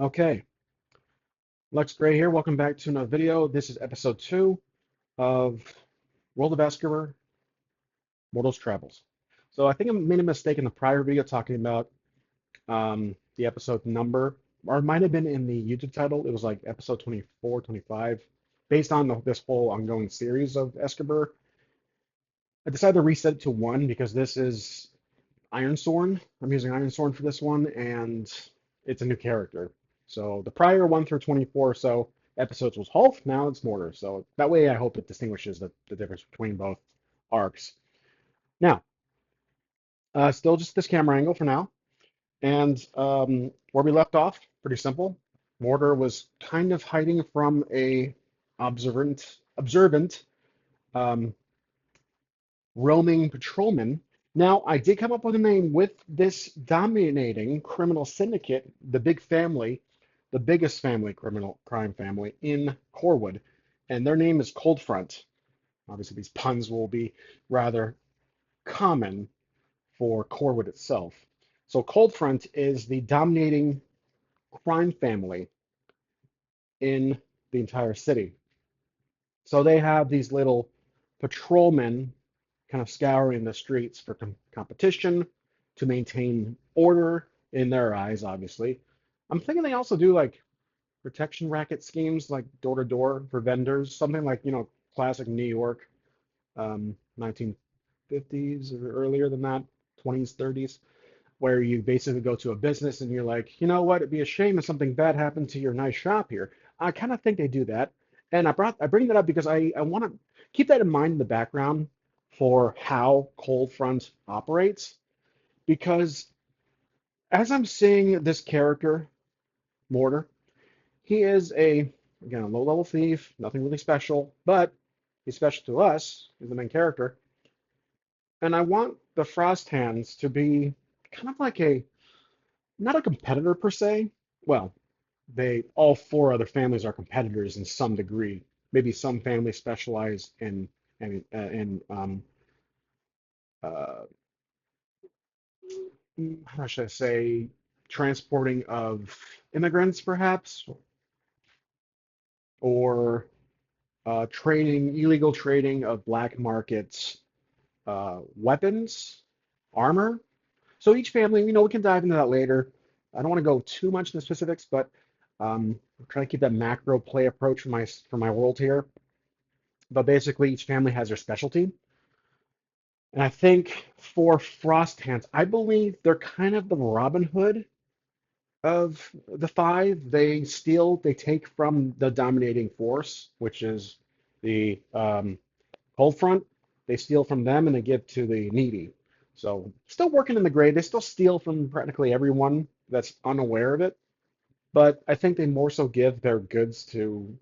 Okay, Lex Gray here. Welcome back to another video. This is episode 2 of World of Escabur, Mortal's Travels. So I think I made a mistake in the prior video talking about the episode number, or it might have been in the YouTube title. It was like episode 24, 25, based on this whole ongoing series of Escabur. I decided to reset it to 1 because this is Ironsworn. I'm using Ironsworn for this one, and it's a new character. So the prior 1 through 24 or so episodes was Hulk, now it's Mortar. So that way I hope it distinguishes the difference between both arcs. Now, still just this camera angle for now. And where we left off, pretty simple. Mortar was kind of hiding from a observant um, roaming patrolman. Now, I did come up with a name with this dominating criminal syndicate, the big family, the biggest family criminal crime family in Corwood, and their name is Coldfront. Obviously, these puns will be rather common for Corwood itself. So Coldfront is the dominating crime family in the entire city. So they have these little patrolmen kind of scouring the streets for competition to maintain order in their eyes, obviously. I'm thinking they also do like protection racket schemes, like door to door for vendors, something like, classic New York, 1950s or earlier than that, 20s, 30s, where you basically go to a business and you're like, you know what, it'd be a shame if something bad happened to your nice shop here. I kind of think they do that. And I bring that up because I want to keep that in mind in the background for how Cold Front operates. Because as I'm seeing this character, Mortar, he is again, a low-level thief, nothing really special, but he's special to us, he's the main character. And I want the Frost Hands to be kind of like not a competitor per se. Well, they all four other families are competitors in some degree. Maybe some families specialize in uh, how should I say, transporting of immigrants, perhaps, or illegal trading of black markets, weapons, armor. So each family, we can dive into that later. I don't want to go too much in the specifics, but I'm trying to keep that macro play approach for my world here. But basically, each family has their specialty. And I think for Frost Hands, I believe they're kind of the Robin Hood of the five. They take from the dominating force, which is the Cold Front. They steal from them and they give to the needy. So still working in the gray. They still steal from practically everyone that's unaware of it. But I think they more so give their goods to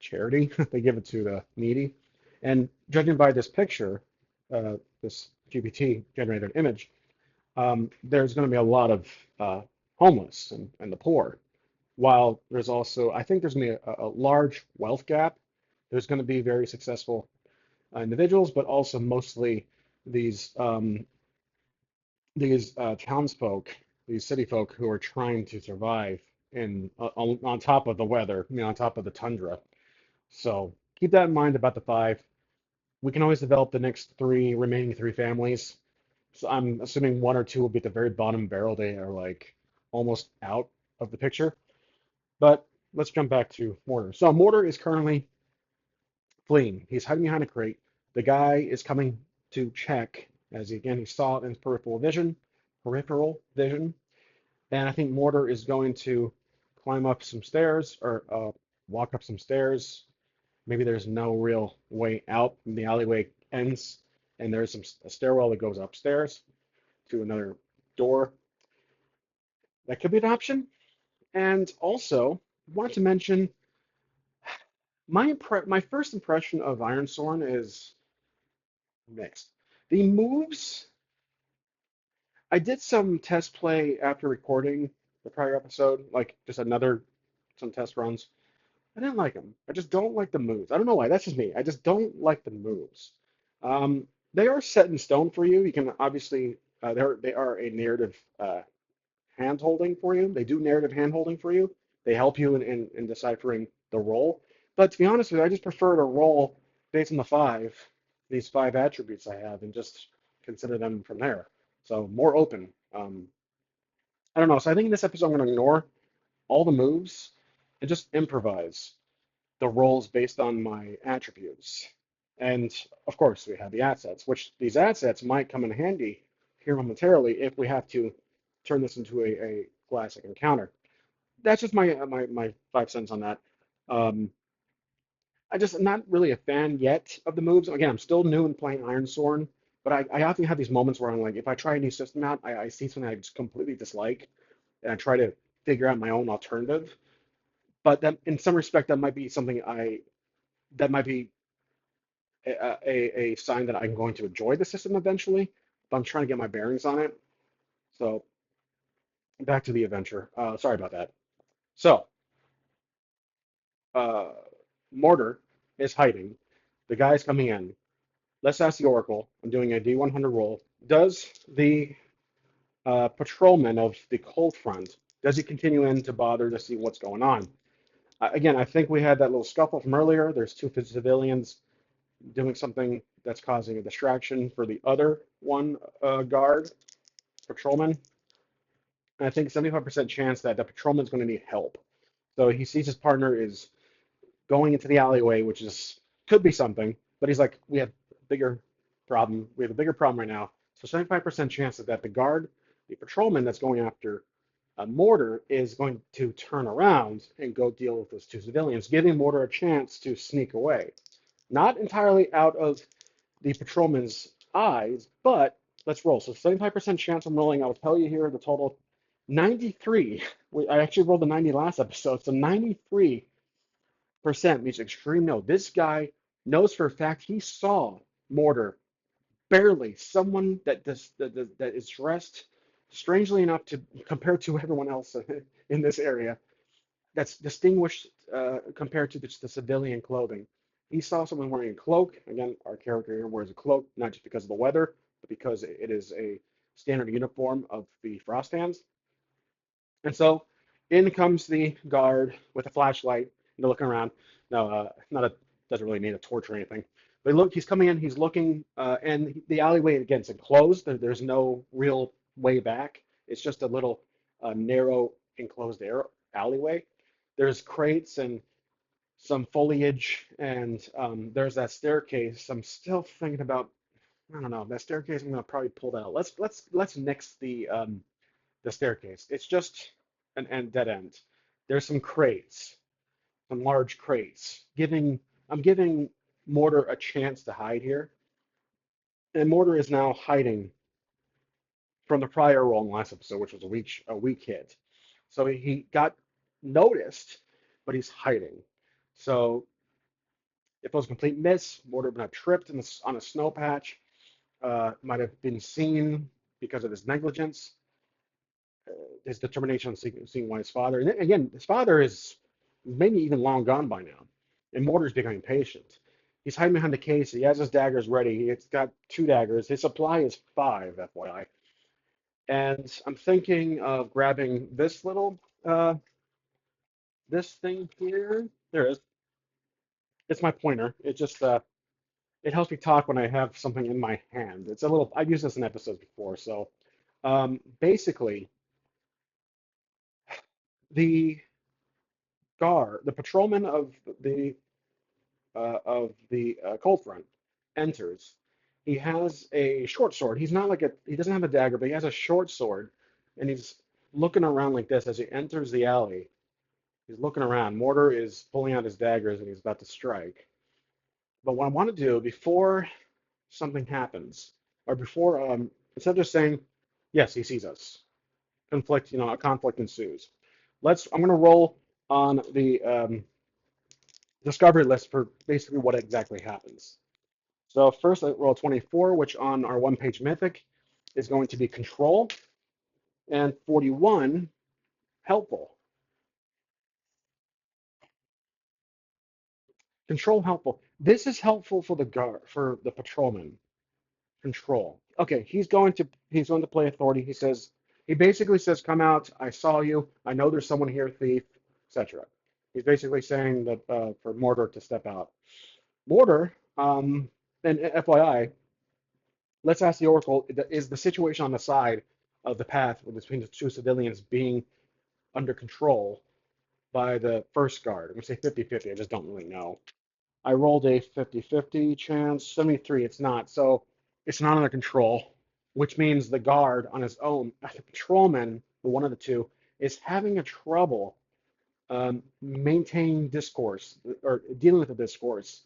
charity. They give it to the needy. And judging by this picture, this GPT generated image, there's going to be a lot of homeless and the poor. While there's also, I think there's going to be a large wealth gap. There's going to be very successful individuals, but also mostly these townsfolk, these city folk who are trying to survive on top of the weather, on top of the tundra. So keep that in mind about the five. We can always develop the next remaining three families. So I'm assuming one or two will be at the very bottom barrel. They are like almost out of the picture. But let's jump back to Mortar. So Mortar is currently fleeing. He's hiding behind a crate. The guy is coming to check, as he saw it in his peripheral vision. And I think Mortar is going to climb up some stairs or walk up some stairs. Maybe there's no real way out. The alleyway ends, and there's a stairwell that goes upstairs to another door. That could be an option. And also, wanted to mention my first impression of Ironsworn is mixed. The moves, I did some test play after recording the prior episode, like just some test runs. I didn't like them. I just don't like the moves. I don't know why. That's just me. I just don't like the moves. They are set in stone for you. You can obviously they are a narrative hand holding for you. They do narrative hand holding for you, They help you in deciphering the role. But to be honest with you, I just prefer to roll based on these five attributes I have, and just consider them from there. So more open. I don't know. So I think in this episode I'm going to ignore all the moves and just improvise the roles based on my attributes. And of course, we have the assets, which these assets might come in handy here momentarily if we have to turn this into a classic encounter. That's just my 5 cents on that. Um, I just am not really a fan yet of the moves. Again, I'm still new in playing Ironsworn, but I often have these moments where I'm like, if I try a new system out, I see something I just completely dislike, and I try to figure out my own alternative. But that, in some respect, that might be something that might be a sign that I'm going to enjoy the system eventually. But I'm trying to get my bearings on it. So back to the adventure. Sorry about that. So uh, Mortar is hiding. The guy's coming in. Let's ask the Oracle. I'm doing a D100 roll. Does the patrolman of the cold front, does he continue in to bother to see what's going on? Again, I think we had that little scuffle from earlier. There's two civilians doing something that's causing a distraction for the other one guard, patrolman. And I think 75% chance that the patrolman's going to need help. So he sees his partner is going into the alleyway, which is could be something, but he's like, we have a bigger problem. We have a bigger problem right now. So 75% chance that the guard, the patrolman that's going after a Mortar is going to turn around and go deal with those two civilians, giving Mortar a chance to sneak away. Not entirely out of the patrolman's eyes, but let's roll. So 75% chance I'm rolling. I'll tell you here the total 93. I actually rolled a 90 last episode, so 93% means extreme no. This guy knows for a fact he saw Mortar barely. Someone that is dressed strangely enough to compared to everyone else in this area that's distinguished compared to the civilian clothing. He saw someone wearing a cloak. Again, our character here wears a cloak, not just because of the weather, but because it is a standard uniform of the Frost Hands. And so in comes the guard with a flashlight, and they're looking around. No, not a doesn't really need a torch or anything. But look, he's coming in, he's looking, and the alleyway again is enclosed. There's no real way back. It's just a little narrow enclosed alleyway. There's crates and some foliage, and there's that staircase. I'm still thinking about, I don't know, that staircase. I'm gonna probably pull that out. Let's nix the staircase. It's just an end, dead end. There's some crates, some large crates. I'm giving Mortar a chance to hide here, and Mortar is now hiding from the prior roll in the last episode, which was a weak hit. So he got noticed, but he's hiding. So if it was a complete miss, Mortar would have tripped on a snow patch, might have been seen because of his negligence, his determination on seeing why his father. And again, his father is maybe even long gone by now, and Mortar's becoming impatient. He's hiding behind the case. He has his daggers ready. He's got two daggers. His supply is five, FYI. And I'm thinking of grabbing this thing here. There it is. It's my pointer. It helps me talk when I have something in my hand. It's a little. I've used this in episodes before. So basically, the the patrolman the cold front enters. He has a short sword. He doesn't have a dagger, but he has a short sword, and he's looking around like this as he enters the alley. He's looking around. Mortar is pulling out his daggers and he's about to strike. But what I want to do before something happens, or before instead of just saying, yes, he sees us, a conflict ensues. I'm going to roll on the discovery list for basically what exactly happens. So first I roll 24, which on our one-page mythic is going to be control, and 41, helpful. Control helpful. This is helpful for the guard, for the patrolman. Control. Okay, he's going to play authority. He basically says, "Come out. I saw you. I know there's someone here, thief. etc. He's basically saying that for Mortar to step out. Mortar, and FYI, let's ask the Oracle, is the situation on the side of the path between the two civilians being under control by the first guard? I'm going to say 50-50. I just don't really know. I rolled a 50-50 chance. 73, it's not. So it's not under control, which means the guard on his own, the patrolman, the one of the two, is having a trouble maintaining discourse or dealing with the discourse.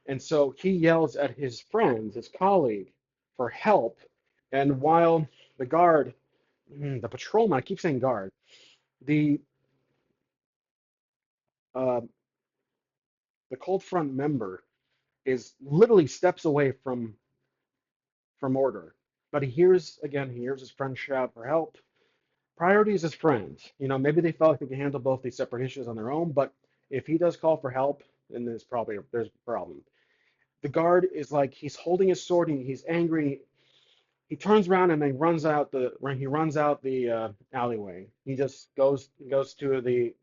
And so he yells at his friend, his colleague, for help. And while the guard, the patrolman, I keep saying guard, the uh, the cold front member is literally steps away from order. But he hears his friend shout for help. Priority is his friend. You know, maybe they felt like they can handle both these separate issues on their own, but if he does call for help, then there's a problem. The guard is like he's holding his sword and he's angry. He turns around and then runs out the alleyway. He just goes to the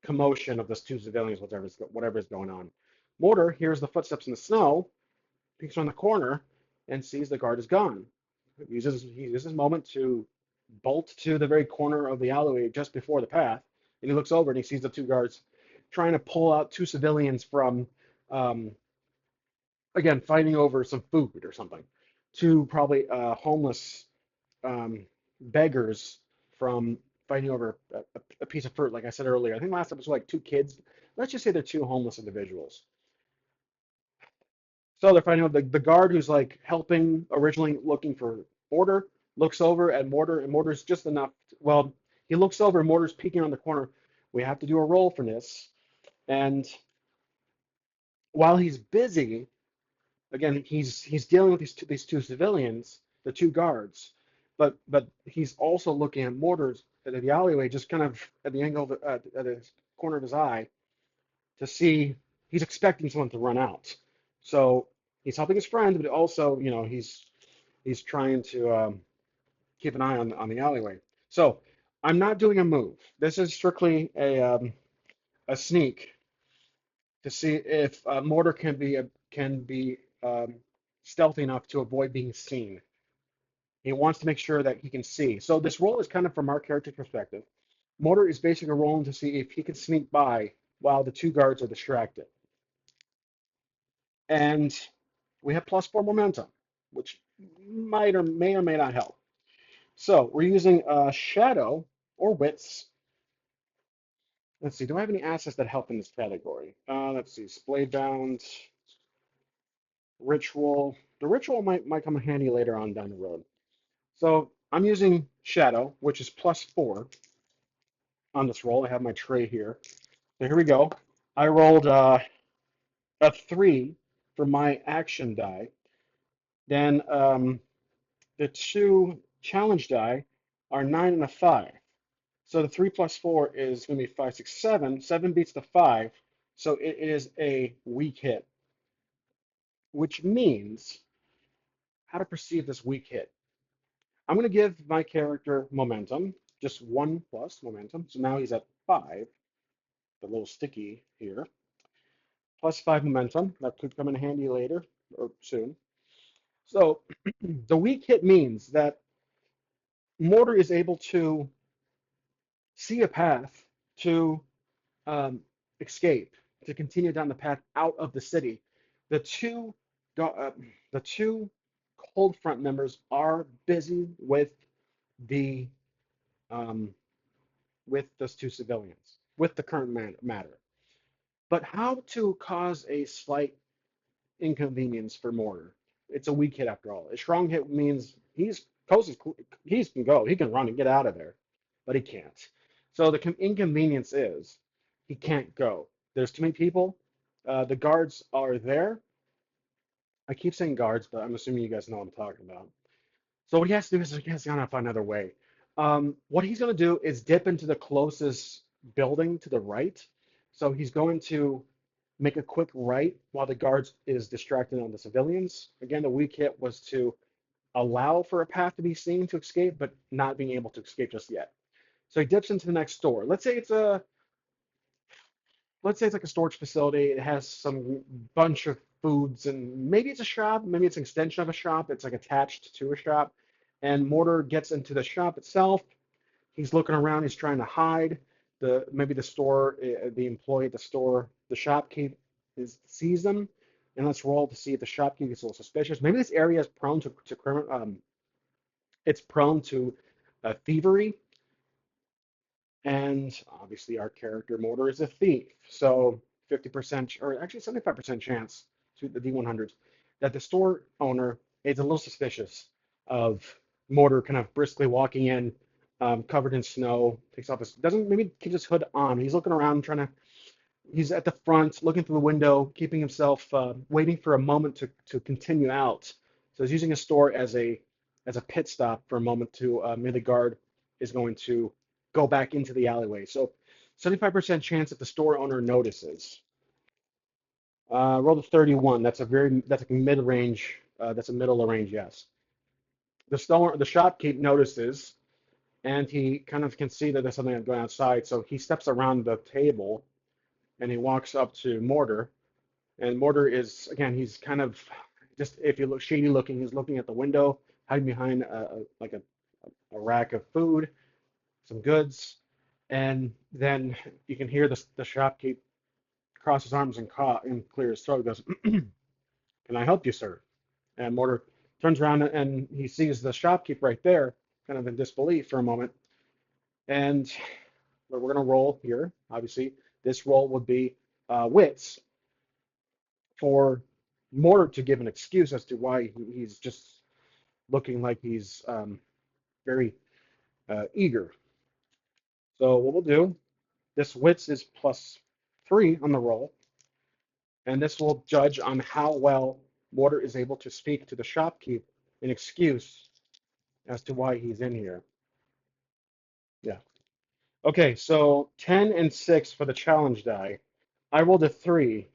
commotion of those two civilians, whatever is going on. Mortar hears the footsteps in the snow, peeks around the corner, and sees the guard is gone. He uses his moment to bolt to the very corner of the alleyway just before the path, and he looks over and he sees the two guards trying to pull out two civilians from, um, again, fighting over some food or something. Two probably homeless beggars from fighting over a piece of fruit, like I said earlier. I think last episode like two kids. Let's just say they're two homeless individuals. So they're finding out the guard who's like helping originally looking for order looks over at Mortar, and Mortar's just enough. Well, he looks over and Mortar's peeking around the corner. We have to do a roll for this. And while he's busy, again, he's dealing with these two civilians, the two guards, but he's also looking at Mortar's at the alleyway, just kind of at the angle of at the corner of his eye to see he's expecting someone to run out. So he's helping his friend, but also, you know, he's trying to keep an eye on the alleyway. So I'm not doing a move. This is strictly a sneak to see if Mortar can be stealthy enough to avoid being seen. He wants to make sure that he can see. So this roll is kind of from our character perspective. Mortar is basically rolling to see if he can sneak by while the two guards are distracted. And we have +4 momentum, which may or may not help. So we're using Shadow or Wits. Let's see, do I have any assets that help in this category? Let's see, Splaybound, Ritual. The Ritual might come in handy later on down the road. So I'm using Shadow, which is +4 on this roll. I have my tray here. So here we go. I rolled a 3 for my action die. Then the two challenge die are 9 and a 5. So the 3 plus 4 is going to be 5, 6, 7. 7 beats the 5. So it is a weak hit, which means how to perceive this weak hit. I'm going to give my character momentum, just 1 plus momentum. So now he's at 5, the little sticky here, +5 momentum. That could come in handy later or soon. So the weak hit means that Mortar is able to see a path to escape, to continue down the path out of the city. The two uh, the two cold front members are busy the um, with those two civilians, with the current matter. But how to cause a slight inconvenience for Mortar? It's a weak hit after all. A strong hit means he can go, he can run and get out of there, but he can't. So the inconvenience is he can't go. There's too many people. The guards are there. I keep saying guards, but I'm assuming you guys know what I'm talking about. So what he has to do is he has to find another way. What he's going to do is dip into the closest building to the right. So he's going to make a quick right while the guards is distracted on the civilians. Again, the weak hit was to allow for a path to be seen to escape, but not being able to escape just yet. So he dips into the next door. Let's say it's let's say it's like a storage facility. It has some bunch of foods, and maybe it's a shop, maybe it's an extension of a shop. It's like attached to a shop. And Mortar gets into the shop itself. He's looking around. He's trying to hide. Maybe the store, the employee at the store, the shopkeep sees them. And let's roll to see if the shopkeep gets a little suspicious. Maybe this area is prone to criminal. It's prone to thievery. And obviously, our character Mortar is a thief. So 50%, or actually 75% chance to the D100s that the store owner is a little suspicious of Mortar kind of briskly walking in, covered in snow, takes off his, doesn't, maybe keeps his hood on. He's looking around, trying to, he's at the front, looking through the window, keeping himself, waiting for a moment to continue out. So he's using a store as a pit stop for a moment to maybe the guard is going to go back into the alleyway. So 75% chance that the store owner notices. Roll the 31. That's a mid-range. That's a middle of range, yes. The shopkeep notices, and he kind of can see that there's something going outside. So he steps around the table and he walks up to Mortar. And Mortar is, again, he's kind of just, if you look shady looking, he's looking at the window, hiding behind like a rack of food, some goods. And then you can hear the shopkeep cross his arms and clear his throat. He goes, "Can I help you, sir?" And Mortar turns around and he sees the shopkeep right there, kind of in disbelief for a moment. And we're going to roll here. Obviously, this roll would be wits for Mortar to give an excuse as to why he's just looking like he's very eager. So what we'll do, this wits is +3 on the roll, and this will judge on how well Mortar is able to speak to the shopkeep an excuse as to why he's in here. Yeah. Okay, so 10 and 6 for the challenge die. I rolled a 3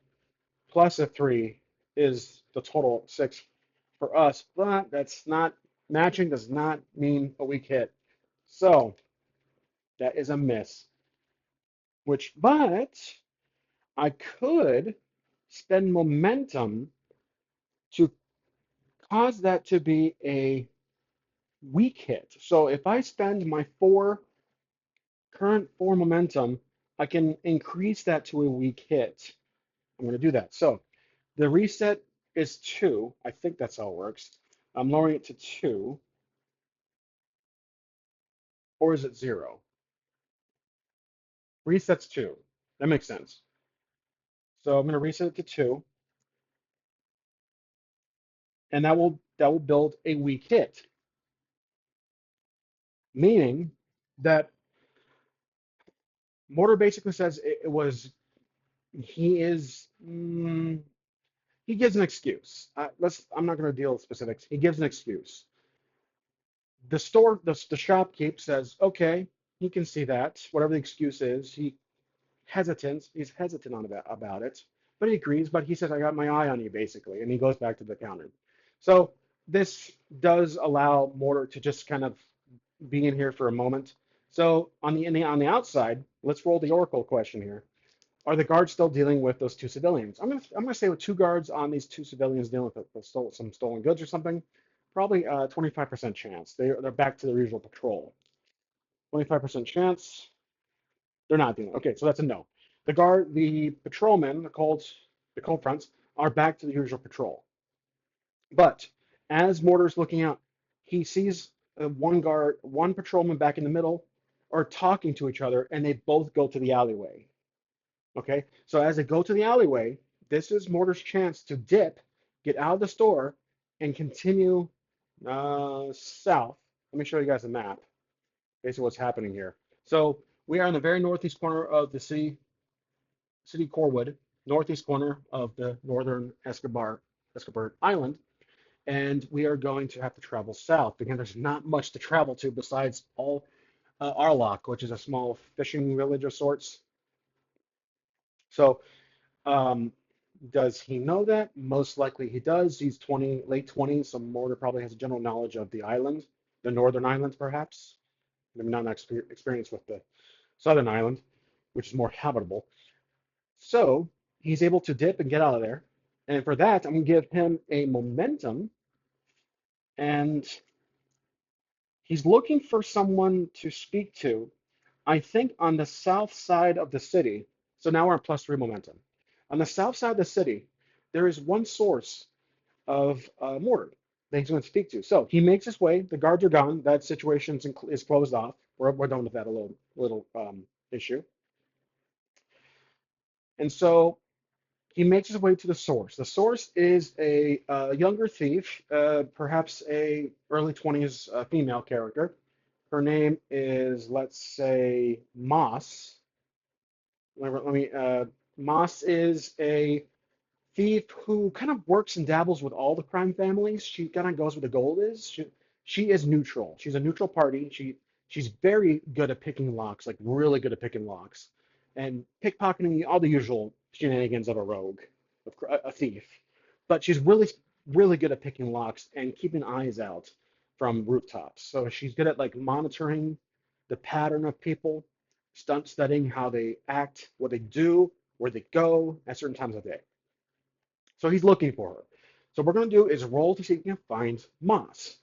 plus a 3 is the total 6 for us, but that's not matching does not mean a weak hit. So that is a miss, but I could spend momentum to cause that to be a weak hit. So if I spend my current 4 momentum, I can increase that to a weak hit. I'm going to do that. So the reset is 2. I think that's how it works. I'm lowering it to 2, or is it 0? Resets 2. That makes sense. So I'm going to reset it to 2, and that will build a weak hit, meaning that Mortar basically says it was he is he gives an excuse. I'm not going to deal with specifics. He gives an excuse. The shopkeep says, okay, he can see that whatever the excuse is. He's hesitant on about it, but he agrees. But he says, I got my eye on you, basically, and he goes back to the counter. So this does allow Mortar to just kind of be in here for a moment. So on the outside, let's roll the Oracle question here. Are the guards still dealing with those 2 civilians? I'm gonna say with 2 guards on these 2 civilians dealing with some stolen goods or something, probably 25% chance. They're back to their usual patrol. 25% chance they're not dealing. Okay, so that's a no. The patrolmen, the cold fronts are back to the usual patrol. But as Mortar's looking out, he sees one patrolman back in the middle, are talking to each other, and they both go to the alleyway. Okay, so as they go to the alleyway, this is Mortar's chance to dip, get out of the store, and continue south. Let me show you guys a map, basically what's happening here. So we are in the very northeast corner of the city Corwood, northeast corner of the northern Escabur Island, and we are going to have to travel south because there's not much to travel to besides Arlock, which is a small fishing village of sorts. So Um, does he know that? Most likely he does. He's late 20s, so Mortar probably has a general knowledge of the island, the northern islands perhaps. Maybe not an experience with the southern island, which is more habitable. So he's able to dip and get out of there. And for that, I'm going to give him a momentum. And he's looking for someone to speak to, I think, on the south side of the city. So now we're at +3 momentum. On the south side of the city, there is one source of Mortar that he's going to speak to. So he makes his way. The guards are gone. That situation is closed off. We're done with that little issue. And so he makes his way to the source. The source is a younger thief, perhaps a early 20s female character. Her name is, let's say, Moss. Moss is a thief who kind of works and dabbles with all the crime families. She kind of goes where the gold is. She is neutral. She's a neutral party. She's very good at picking locks, like really good at picking locks, and pickpocketing, all the usual shenanigans of a rogue, a thief. But she's really good at picking locks and keeping eyes out from rooftops. So she's good at like monitoring the pattern of people, studying how they act, what they do, where they go at certain times of day. So he's looking for her. So what we're going to do is roll to see if we can find Moss.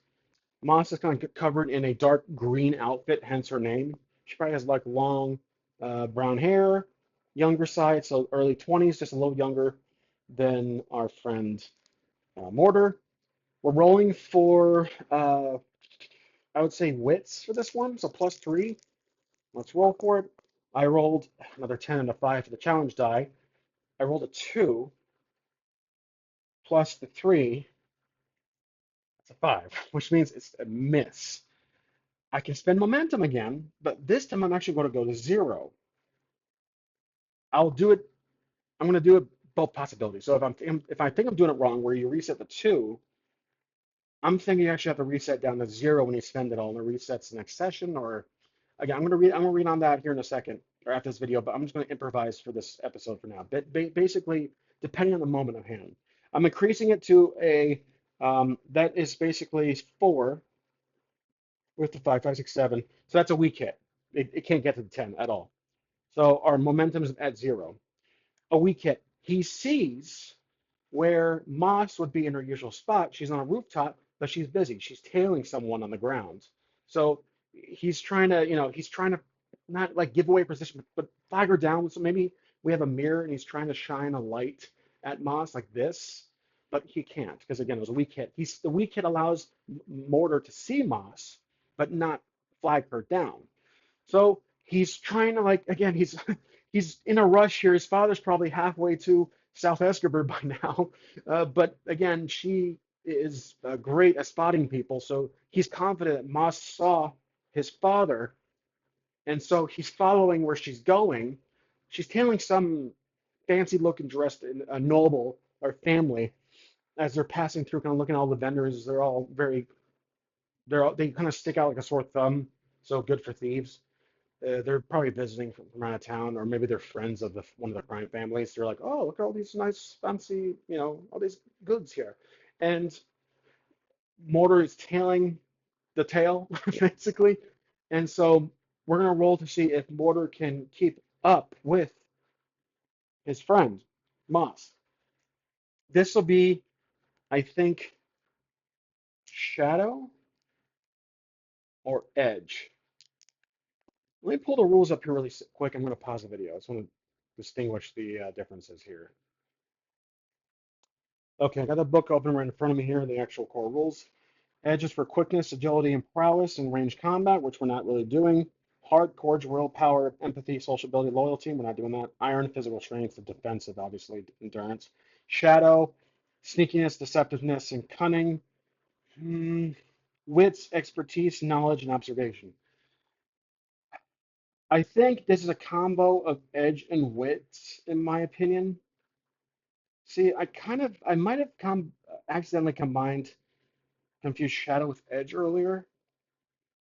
Moss is kind of covered in a dark green outfit, hence her name. She probably has like long brown hair, younger side, so early 20s, just a little younger than our friend Morter. We're rolling for, I would say, wits for this one, so +3. Let's roll for it. I rolled another 10 and a 5 for the challenge die. I rolled a 2 plus the 3. It's a 5, which means it's a miss. I can spend momentum again, but this time I'm actually going to go to 0. I'll do it. I'm going to do it both possibilities. So if I think I'm doing it wrong, where you reset the 2, I'm thinking you actually have to reset down to 0 when you spend it all, and it resets the next session. Or again, I'm going to read on that here in a second or after this video, but I'm just going to improvise for this episode for now. But basically, depending on the moment of hand, I'm increasing it to a that is basically 4 with the 5, 5, 6, 7. So that's a weak hit. It can't get to the 10 at all. So our momentum is at 0. A weak hit. He sees where Moss would be in her usual spot. She's on a rooftop, but she's busy. She's tailing someone on the ground. So he's trying to not like give away position, but flag her down. So maybe we have a mirror and he's trying to shine a light at Moss like this, but he can't because again, it was a weak hit. The weak hit allows Mortar to see Moss, but not flag her down. So he's trying to like again, he's in a rush here. His father's probably halfway to South Escabur by now, but again, she is great at spotting people. So he's confident that Moss saw his father, and so he's following where she's going. She's tailing some fancy-looking dressed in a noble or family as they're passing through, kind of looking at all the vendors. They kind of stick out like a sore thumb. So good for thieves. They're probably visiting from out of town, or maybe they're friends of one of the crime families. They're like, oh, look at all these nice, fancy, all these goods here. And Mortar is tailing the tail, basically. And so we're going to roll to see if Mortar can keep up with his friend, Moss. This will be, I think, Shadow or Edge. Let me pull the rules up here really quick. I'm going to pause the video. I just want to distinguish the differences here. Okay, I got the book open right in front of me here, the actual core rules. Edge is for quickness, agility, and prowess in range combat, which we're not really doing. Heart, courage, willpower, empathy, sociability, loyalty. We're not doing that. Iron, physical strength, defensive, obviously, endurance. Shadow, sneakiness, deceptiveness, and cunning. Hmm. Wits, expertise, knowledge, and observation. I think this is a combo of edge and wits, in my opinion. See, I might have accidentally confused Shadow with Edge earlier.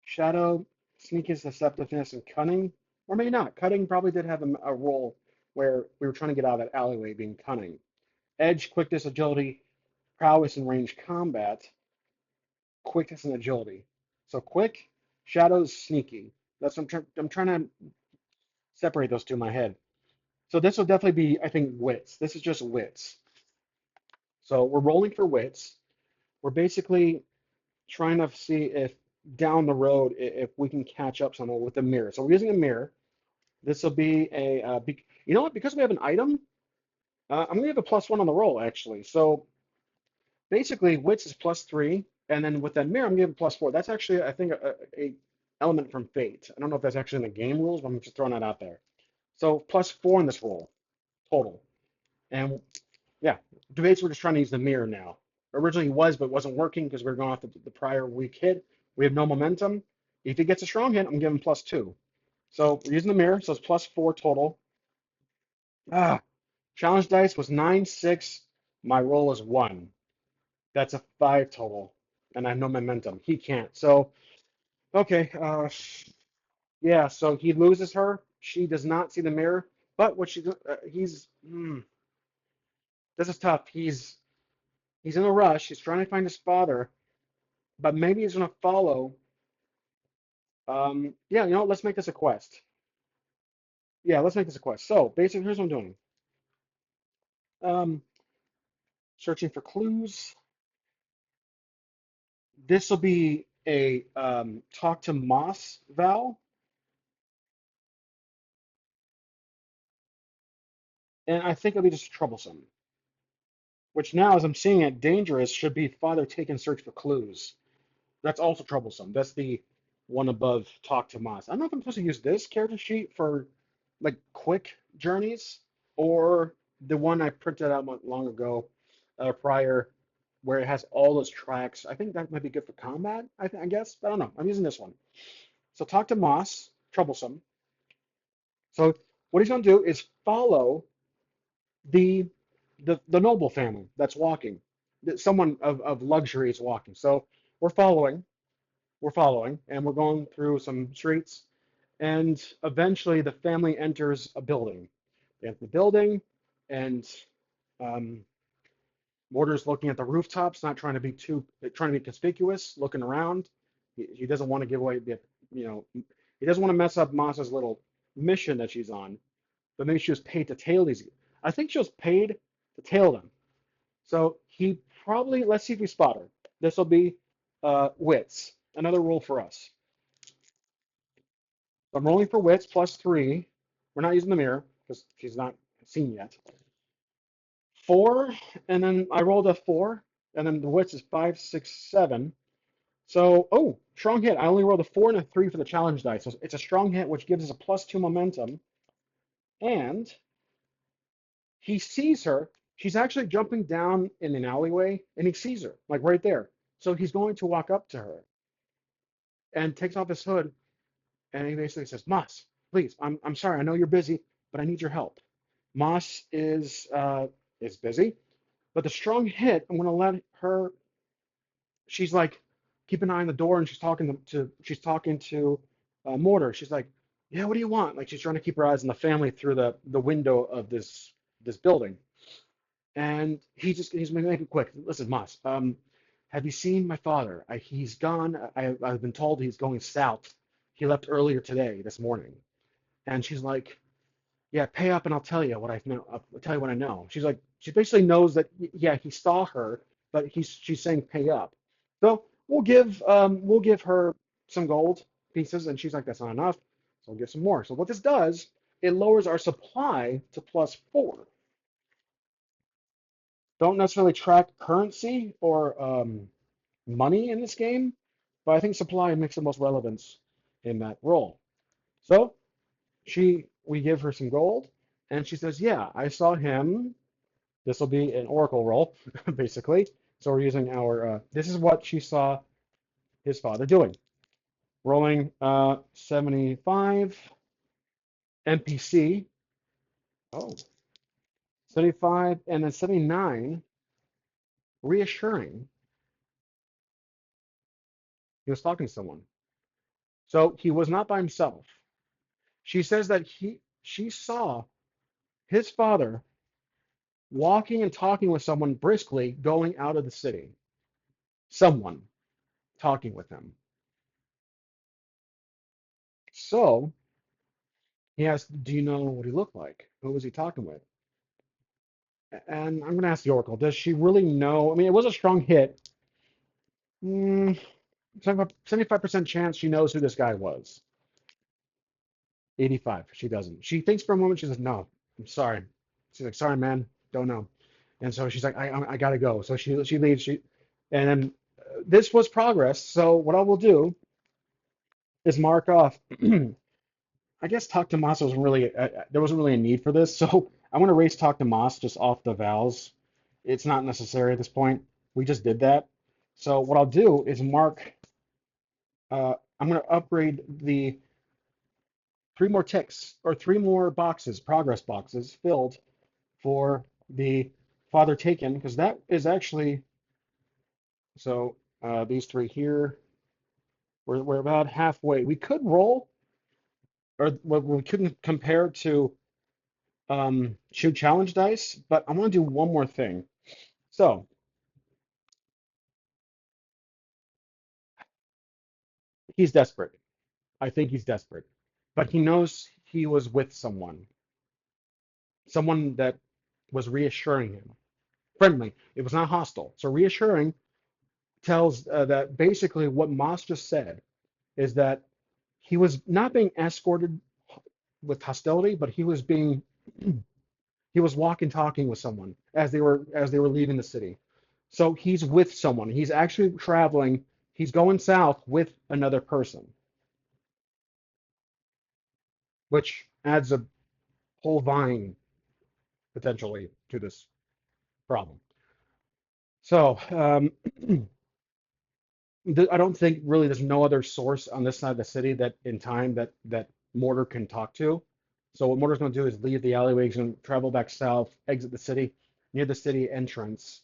Shadow, sneakiness, deceptiveness, and cunning, or maybe not. Cunning probably did have a role where we were trying to get out of that alleyway being cunning. Edge, quickness, agility, prowess, and range combat. Quickness and agility. So quick, Shadow's sneaky. That's what I'm trying to separate those two in my head. So this will definitely be, I think, wits. This is just wits. So we're rolling for wits. We're basically trying to see if down the road if we can catch up somehow with the mirror. So we're using a mirror. This will be a, you know what? Because we have an item, I'm gonna give a +1 on the roll actually. So basically, wits is +3, and then with that mirror, I'm gonna give it +4. That's actually, I think, a element from fate. I don't know if that's actually in the game rules, but I'm just throwing that out there. So +4 in this roll total. And yeah, debates we're just trying to use the mirror now. Originally he was, but wasn't working because we were going off the prior weak hit. We have no momentum. If he gets a strong hit, I'm giving +2. So we're using the mirror, so it's +4 total. Ah, challenge dice was 9, 6. My roll is 1. That's a 5 total, and I have no momentum. He can't. So okay, yeah. So he loses her. She does not see the mirror, but what this is tough. He's in a rush. He's trying to find his father, but maybe he's gonna follow. Yeah, let's make this a quest. Yeah, let's make this a quest. So basically, here's what I'm doing. Um, searching for clues. This will be a talk to Moss Val, and I think it'll be just troublesome. Which now, as I'm seeing it, dangerous should be father take and search for clues. That's also troublesome. That's the one above talk to Moss. I don't know if I'm supposed to use this character sheet for like quick journeys or the one I printed out long ago, prior, where it has all those tracks. I think that might be good for combat. I guess. I don't know. I'm using this one. So talk to Moss, troublesome. So what he's going to do is follow the the noble family that's walking. Someone of luxury is walking. So we're following, and we're going through some streets, and eventually the family enters a building. They enter the building, and um, Mortar's looking at the rooftops, not trying to be trying to be conspicuous, looking around. He doesn't want to give away you know, he doesn't want to mess up Massa's little mission that she's on. But maybe she was paid to tail these. I think she was paid to tail them. So he probably, let's see if we spot her. This will be wits, another roll for us. So I'm rolling for wits +3. We're not using the mirror because she's not seen yet. 4, and then I rolled a 4, and then the wits is 5, 6, 7. So, oh, strong hit. I only rolled a 4 and a 3 for the challenge dice. So it's a strong hit, which gives us a +2 momentum. And he sees her. She's actually jumping down in an alleyway, and he sees her, like right there. So he's going to walk up to her and takes off his hood, and he basically says, Moss, please, I'm sorry, I know you're busy, but I need your help. Moss is busy, but the strong hit, I'm gonna let her. She's like, keep an eye on the door, and she's talking to Morter. She's like, yeah, what do you want? Like she's trying to keep her eyes on the family through the window of this building. And he's making it quick. Listen, Moss, have you seen my father? He's gone. I've been told he's going south. He left earlier today, this morning. And she's like, yeah, pay up and I'll tell you what I know. I'll tell you what I know. She's like, she basically knows that, yeah, he saw her, but she's saying pay up. So we'll give her some gold pieces, and she's like, that's not enough. So we'll give some more. So what this does, it lowers our supply to +4. Don't necessarily track currency or money in this game, but I think supply makes the most relevance in that role. So we give her some gold, and she says, "Yeah, I saw him." This will be an oracle roll, basically. So we're using our. This is what she saw his father doing. Rolling 75 NPC. Oh, 75 and then 79 reassuring he was talking to someone. So he was not by himself. She says that she saw his father walking and talking with someone briskly going out of the city. Someone talking with him. So He asked, "Do you know what he looked like? Who was he talking with?" And I'm going to ask the Oracle, does she really know? I mean, it was a strong hit. Mm, 75% chance she knows who this guy was. 85, she doesn't. She thinks for a moment, she says, "No, I'm sorry." She's like, "Sorry, man, don't know." And so she's like, I gotta go." So she leaves. And then this was progress. So what I will do is mark off. I guess Talk to Moss wasn't really there wasn't really a need for this, so I want to erase Talk to Moss just off the vowels. It's not necessary at this point. We just did that. So what I'll do is mark. I'm going to upgrade the three more ticks or three more boxes, progress boxes filled for the Father Taken because that is actually so. These three here, we're about halfway. We could roll, or what we couldn't compare to shoot challenge dice, but I want to do one more thing. So he's desperate. I think he's desperate, but he knows he was with someone that was reassuring him, friendly. It was not hostile. So reassuring tells that basically what Moss just said is that he was not being escorted with hostility, but he was walking, talking with someone as they were leaving the city. So he's with someone. He's actually traveling. He's going south with another person, which adds a whole vine potentially to this problem. So I don't think really there's no other source on this side of the city that in time that Mortar can talk to. So what Mortar's going to do is leave the alleyway, he's going to travel back south, exit the city near the city entrance.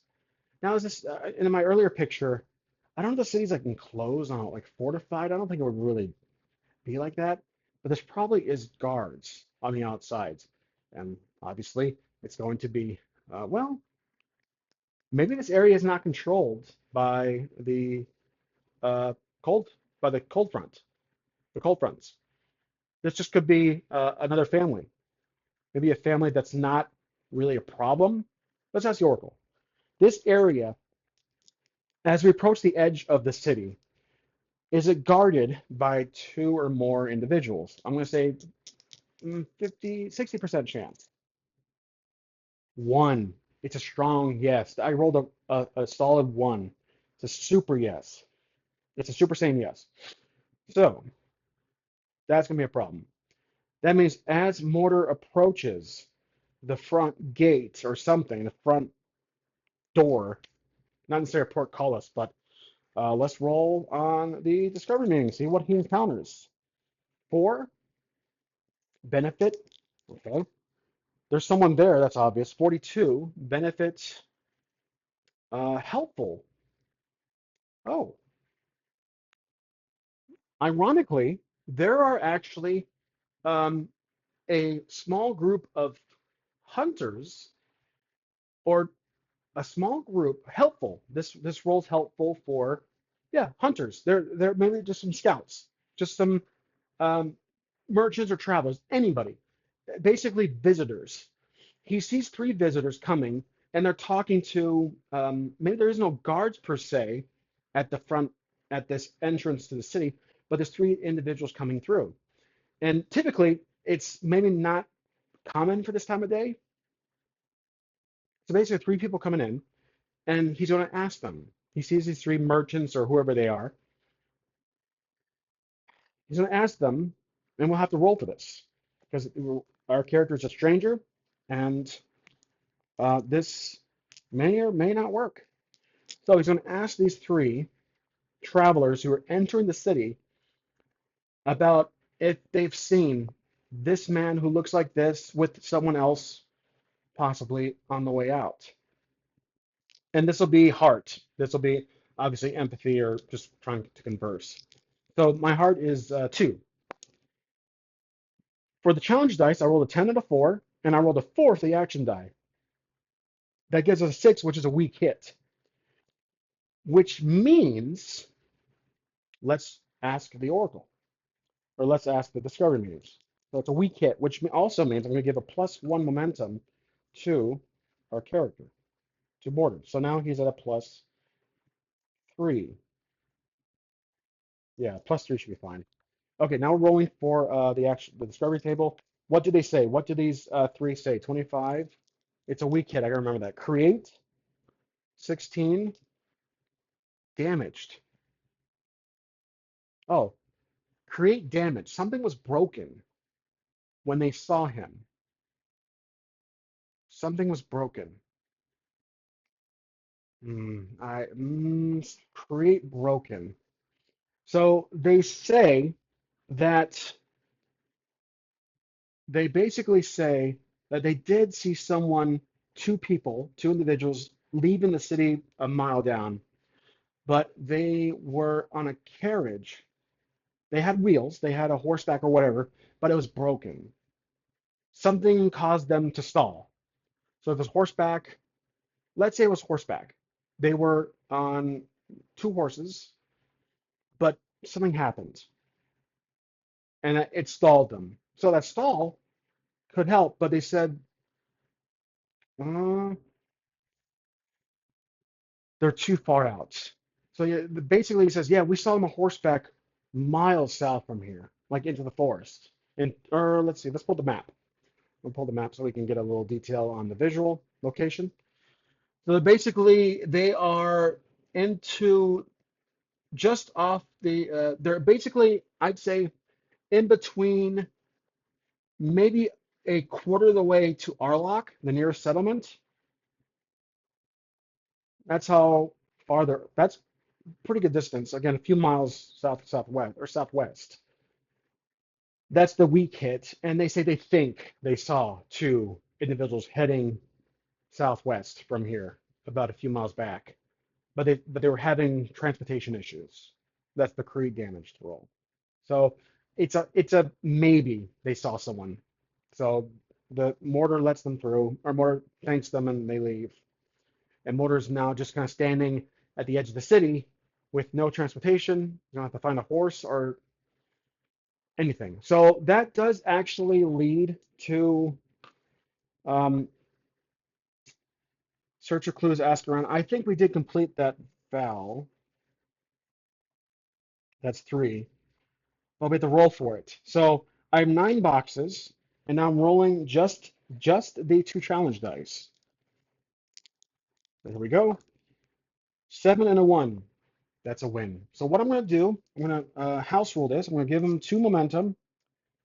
Now, is this in my earlier picture? I don't know if the city's like enclosed on like fortified. I don't think it would really be like that, but there's probably is guards on the outsides, and obviously it's going to be well, maybe this area is not controlled uh, cold by the cold front, the cold fronts. This just could be another family, maybe a family that's not really a problem. Let's ask the Oracle. This area, as we approach the edge of the city, is it guarded by two or more individuals? I'm going to say 50, 60% chance. One. It's a strong yes. I rolled a solid one. It's a super yes. It's a super sane yes. So that's going to be a problem. That means as Mortar approaches the front gate or something, the front door, not necessarily a portcullis, but let's roll on the discovery meeting, see what he encounters. Four, benefit. Okay. There's someone there, that's obvious. 42, benefit, helpful. Oh, ironically, there are actually um, a small group of hunters or a small group helpful. This role's helpful for yeah, hunters. They're maybe just some scouts, just some um, merchants or travelers, anybody. Basically visitors. He sees three visitors coming and they're talking to maybe there is no guards per se at the front at this entrance to the city, but there's three individuals coming through. And typically it's maybe not common for this time of day. So basically three people coming in and he's going to ask them. He sees these three merchants or whoever they are. He's going to ask them, and we'll have to roll for this because our character is a stranger, and this may or may not work. So he's going to ask these three travelers who are entering the city about if they've seen this man who looks like this with someone else possibly on the way out. And this will be heart. This will be obviously empathy or just trying to converse. So my heart is two. For the challenge dice, I rolled a 10 and a 4, and I rolled a 4 for the action die. That gives us a 6, which is a weak hit, which means let's ask the Oracle, or let's ask the Discovery Muse. So it's a weak hit, which also means I'm going to give a +1 momentum to our character, to Mortar. So now he's at a +3. Yeah, +3 should be fine. Okay, now we're rolling for the discovery table. What do they say? What do these three say? 25. It's a weak hit. I gotta remember that. Create 16. Damaged. Oh, create damage. Something was broken when they saw him. Something was broken. Create broken. So they say that they basically say that they did see someone, two people, two individuals leaving the city a mile down, but they were on a carriage. They had wheels, they had a horseback or whatever, but it was broken. Something caused them to stall. So if it was horseback, let's say it was horseback. They were on two horses, but something happened and it stalled them. So that stall could help, but they said uh, they're too far out. So yeah, basically he says, yeah, we saw him on horseback miles south from here, like into the forest. And or let's see, let's pull the map. We'll pull the map so we can get a little detail on the visual location. So basically they are into just off they're basically, I'd say, in between maybe a quarter of the way to Arlock, the nearest settlement. That's how farther. That's pretty good distance. Again, a few miles southwest or southwest. That's the weak hit, and they say they think they saw two individuals heading southwest from here, about a few miles back. But they were having transportation issues. That's the Creed damaged roll. So it's a maybe they saw someone. So the Mortar lets them through, or Mortar thanks them, and they leave. And Mortar's now just kind of standing at the edge of the city with no transportation. You don't have to find a horse or anything. So that does actually lead to um, search of clues, ask around. I think we did complete that Val. That's 3. I'll be at the roll for it. So I have 9 boxes, and now I'm rolling just the 2 challenge dice. There we go. 7 and a 1. That's a win. So what I'm going to do, I'm going to house rule this. I'm going to give him 2 momentum,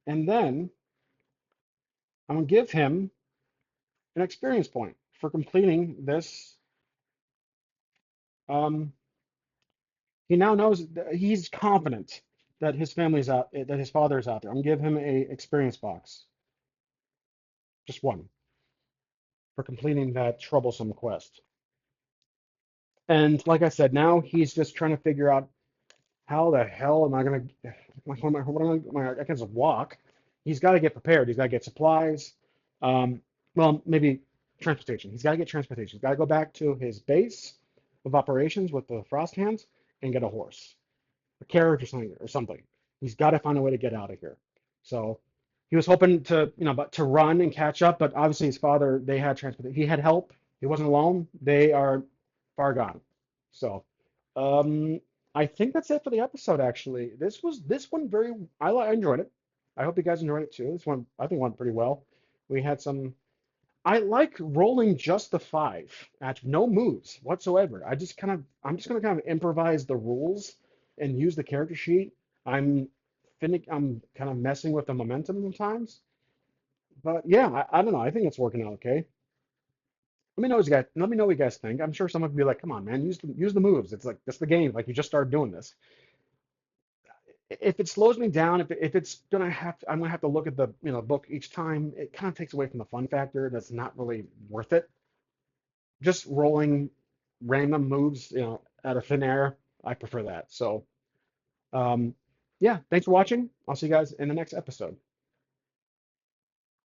and then I'm going to give him an experience point for completing this. Um, he now knows that he's confident that his family's out, that his father is out there. I'm going to give him a experience box, just 1, for completing that troublesome quest. And like I said, now he's just trying to figure out how the hell am I gonna, I can just walk. He's got to get prepared. He's got to get supplies. Um, well, maybe transportation. He's got to get transportation. He's got to go back to his base of operations with the Frost Hands and get a horse, a carriage or something. He's got to find a way to get out of here. So he was hoping to, but to run and catch up. But obviously his father, they had transportation. He had help. He wasn't alone. They are far gone. So, um, I think that's it for the episode. Actually, this one very. I enjoyed it. I hope you guys enjoyed it too. This one I think went pretty well. We had some. I like rolling just the 5 at no moves whatsoever. I'm just gonna kind of improvise the rules and use the character sheet. I'm kind of messing with the momentum sometimes, but yeah, I don't know. I think it's working out okay. Let me know what you guys think. I'm sure someone could be like, "Come on, man, use the moves. It's like that's the game. Like you just started doing this." If it slows me down, if it's I'm gonna have to look at the book each time. It kind of takes away from the fun factor. That's not really worth it. Just rolling random moves, out of thin air. I prefer that. So, um, yeah, thanks for watching. I'll see you guys in the next episode.